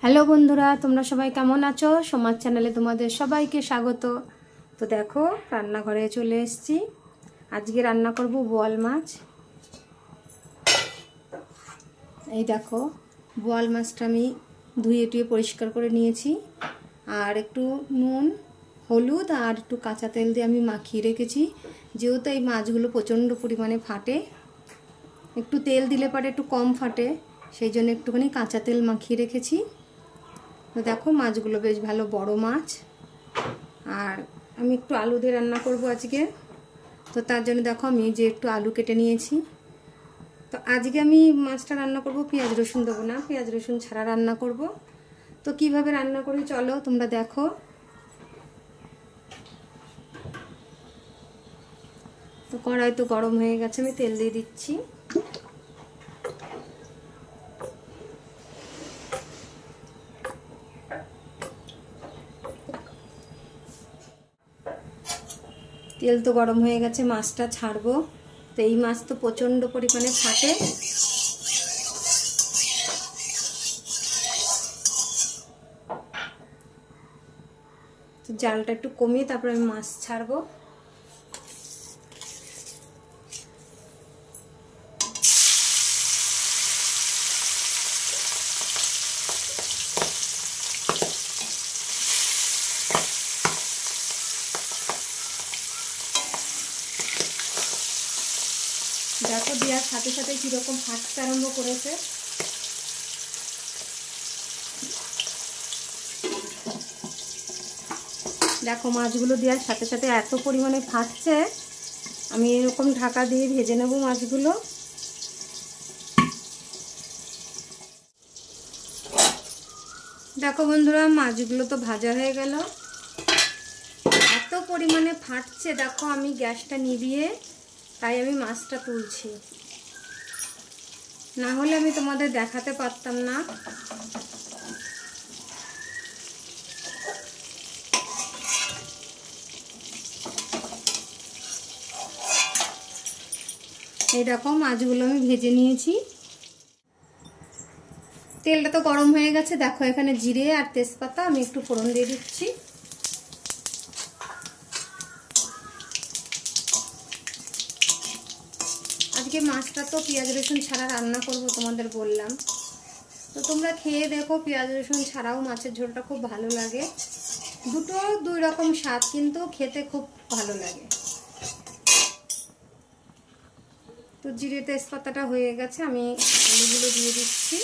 Hello বন্ধুরা, তোমরা সবাই কেমন আছো? সমাজ চ্যানেলে তোমাদের সবাইকে স্বাগত। তো দেখো, রান্নাঘরে চলে এসেছি। আজকে রান্না করব বোয়াল মাছ। এই দেখো, বোয়াল মাছটা আমি ধুয়ে টুয়ে পরিষ্কার করে নিয়েছি, আর একটু নুন, হলুদ আর একটু কাঁচা তেল দিয়ে আমি মাখিয়ে রেখেছি। যেহেতু এই মাছগুলো প্রচণ্ড পরিমাণে ফাটে, একটু তেল দিলে পরে একটু কম ফাটে, সেই জন্য একটুখানি কাঁচা তেল মাখিয়ে রেখেছি। তো দেখো, মাছগুলো বেশ ভালো বড় মাছ, আর আমি একটু আলু দিয়ে রান্না করব আজকে। তো তার জন্য দেখো, আমি যে একটু আলু কেটে নিয়েছি। তো আজকে আমি মাছটা রান্না করব, পেঁয়াজ রসুন দেবো না, পেঁয়াজ রসুন ছাড়া রান্না করব। তো কিভাবে রান্না করি চলো তোমরা দেখো। তো কড়াই তো গরম হয়ে গেছে, আমি তেল দিয়ে দিচ্ছি। তেল তো গরম হয়ে গেছে, মাছটা ছাড়বো। তো এই মাছ তো প্রচণ্ড পরিমাণে ফাটে, তো জালটা একটু কমিয়ে তারপরে আমি মাছ ছাড়বো। দেখো, দেওয়ার সাথে সাথে কিরকম ফাটতে আরম্ভ করেছে। দেখো, মাছগুলো দেওয়ার সাথে সাথে এত পরিমাণে ফাটছে। আমি এরকম ঢাকা দিয়ে ভেজে নেব মাছগুলো। দেখো বন্ধুরা, মাছগুলো তো ভাজা হয়ে গেল। এত পরিমাণে ফাটছে, দেখো আমি গ্যাসটা নিভিয়ে তাই আমি মাছটা তুলছি, না হলে আমি তোমাদের দেখাতে পারতাম না। এই দেখো, মাছগুলো আমি ভেজে নিয়েছি। তেলটা তো গরম হয়ে গেছে, দেখো এখানে জিরে আর তেজপাতা আমি একটু ফোড়ন দিয়ে দিচ্ছি। আজকে মাছটা তো পেঁয়াজ রসুন ছাড়া রান্না করব, তোমাদের বললাম। তো তোমরা খেয়ে দেখো, পেঁয়াজ রসুন ছাড়াও মাছের ঝোলটা খুব ভালো লাগে। দুটো দুই রকম স্বাদ, কিন্তু খেতে খুব ভালো লাগে। তো জিরে তেজপাতাটা হয়ে গেছে, আমি আলুগুলো দিয়ে দিচ্ছি।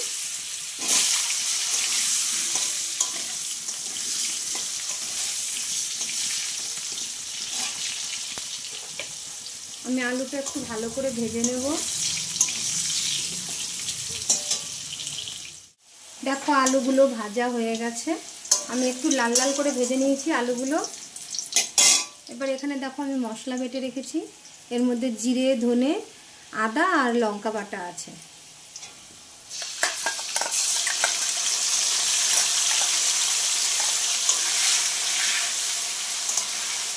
আমি আলুটা একটু ভালো করে ভেজে নেব। দেখো, আলুগুলো ভাজা হয়ে গেছে, আমি একটু লাল লাল করে ভেজে নিয়েছি আলুগুলো। এবার এখানে দেখো, আমি মশলা বেটে রেখেছি। এর মধ্যে জিরে, ধনে, আদা আর লঙ্কা বাটা আছে।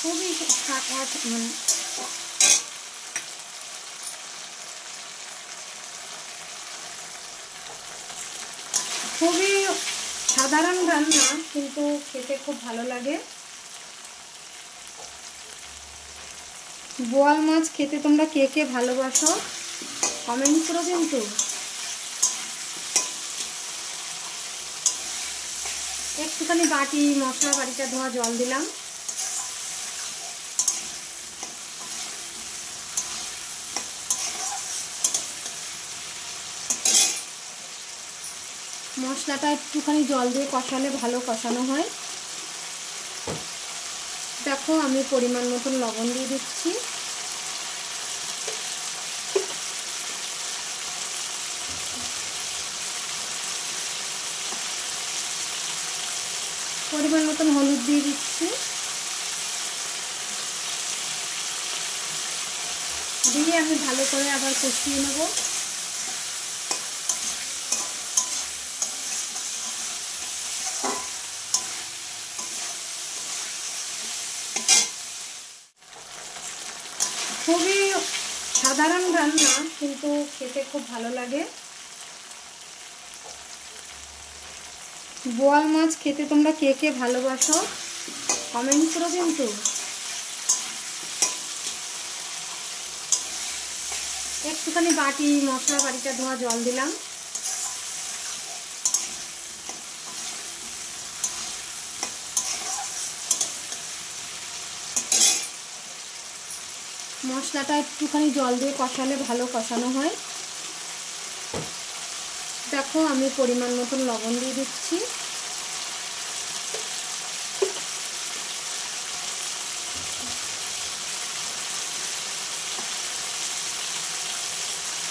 খুবই খুবই সাধারণ রান্না, কিন্তু খেতে খুব ভালো লাগে। বোয়াল মাছ খেতে তোমরা কে কে ভালোবাসো কমেন্ট করো কিন্তু। একটুখানি মশলা বাটিটা ধোয়া জল দিলাম। মশলাটা একটুখানি জল দিয়ে কষালে ভালো কষানো হয়। দেখো, আমি পরিমাণ মতন লবণ দিয়ে দিচ্ছি। পরিমাণ মতন হলুদ দিয়ে দিচ্ছি। দিয়ে আমি ভালো করে আবার কষিয়ে নেব। খুবই সাধারণ রান্না, কিন্তু খেতে খুব ভালো লাগে। বোয়াল মাছ খেতে তোমরা কে কে ভালোবাসো কমেন্ট করো কিন্তু। একটুখানি মশলা বাটিটা ধোয়া জল দিলাম। মশলাটা একটুখানি জল দিয়ে কষালে ভালো কষানো হয়। দেখো আমি পরিমাণ মতন লবণ দিয়ে দিচ্ছি।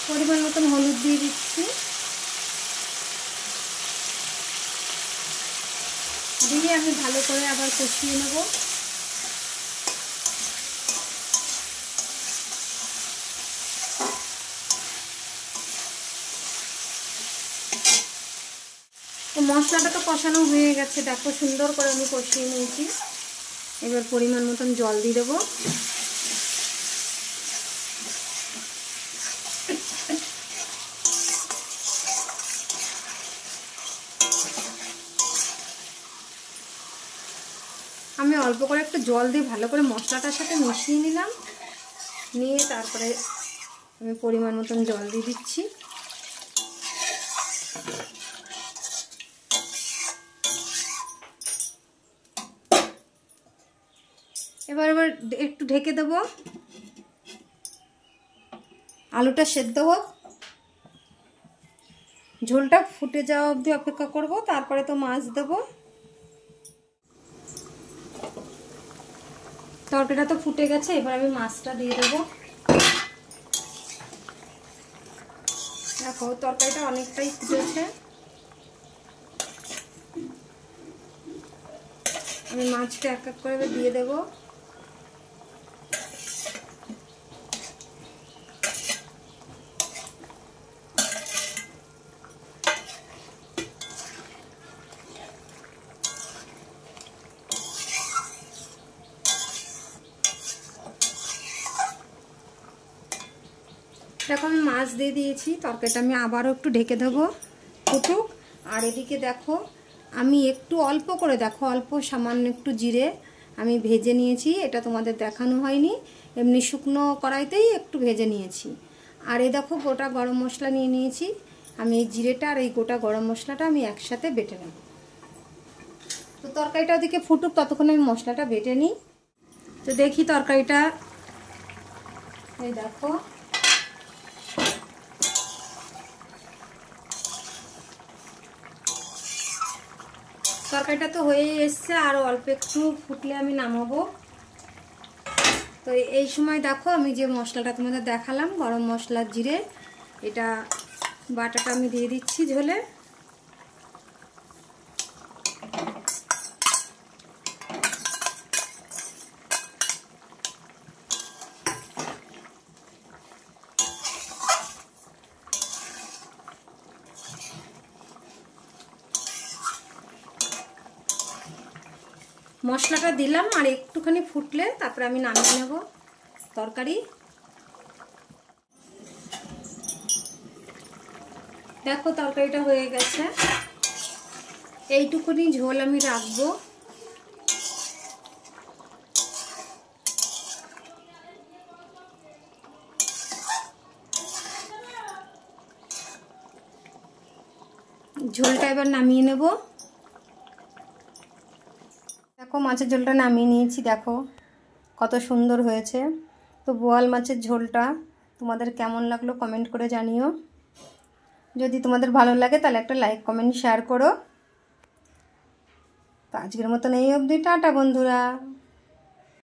পরিমাণ মতন হলুদ দিয়ে দিচ্ছি। দিয়ে আমি ভালো করে আবার কষিয়ে নেব। তো মশলাটা তো কষানো হয়ে গেছে, দেখো সুন্দর করে আমি কষিয়ে নিয়েছি। এবার পরিমাণ মতন জল দিয়ে দেবো। আমি অল্প করে একটু জল দিয়ে ভালো করে মশলাটার সাথে মিশিয়ে নিলাম। নিয়ে তারপরে আমি পরিমাণ মতন জল দিয়ে দিচ্ছি। এবার একটু ঢেকে দেব, আলুটা সেদ্ধ হোক। ঝোলটা ফুটে যাওয়া অবধি অপেক্ষা করব, তারপরে তো মাছ দেব। তরকারিটা তো ফুটে গেছে, এবার আমি মাছটা দিয়ে দেবো। দেখো তরকারিটা অনেকটাই ফুটেছে। আমি মাছটা এক এক করে দিয়ে দেবো। দেখো আমি মাছ দিয়ে দিয়েছি, তরকারিটা আমি আবারও একটু ঢেকে দেবো ফুটুক। আর এদিকে দেখো আমি একটু অল্প করে, দেখো অল্প সামান্য একটু জিরে আমি ভেজে নিয়েছি। এটা তোমাদের দেখানো হয়নি, এমনি শুকনো কড়াইতেই একটু ভেজে নিয়েছি। আর এই দেখো গোটা গরম মশলা নিয়ে নিয়েছি। আমি এই জিরেটা আর এই গোটা গরম মশলাটা আমি একসাথে বেটে নেব। তো তরকারিটা ওদিকে ফুটুক, ততক্ষণ আমি মশলাটা বেটে নিই। তো দেখি তরকারিটা, এই দেখো তরকারিটা তো হয়ে এসছে, আর অল্প একটু ফুটলে আমি নামাবো। তো এই সময় দেখো আমি যে মশলাটা তোমাদের দেখালাম, গরম মশলা জিরে, এটা বাটাটা আমি দিয়ে দিচ্ছি ঝোলে। মশলাটা দিলাম, আর একটুখানি ফুটলে তারপরে আমি নামিয়ে নেব তরকারি। দেখো তরকারিটা হয়ে গেছে, এইটুকুনি ঝোল আমি রাখবো। ঝোলটা এবার নামিয়ে নেব। দেখো মাছের ঝোলটা নামিয়ে নিয়েছি, দেখো কত সুন্দর হয়েছে। তো বোয়াল মাছের ঝোলটা তোমাদের কেমন লাগলো কমেন্ট করে জানিও। যদি তোমাদের ভালো লাগে তাহলে একটা লাইক কমেন্ট শেয়ার করো। তো আজকের মতন এই অবধি, টাটা বন্ধুরা।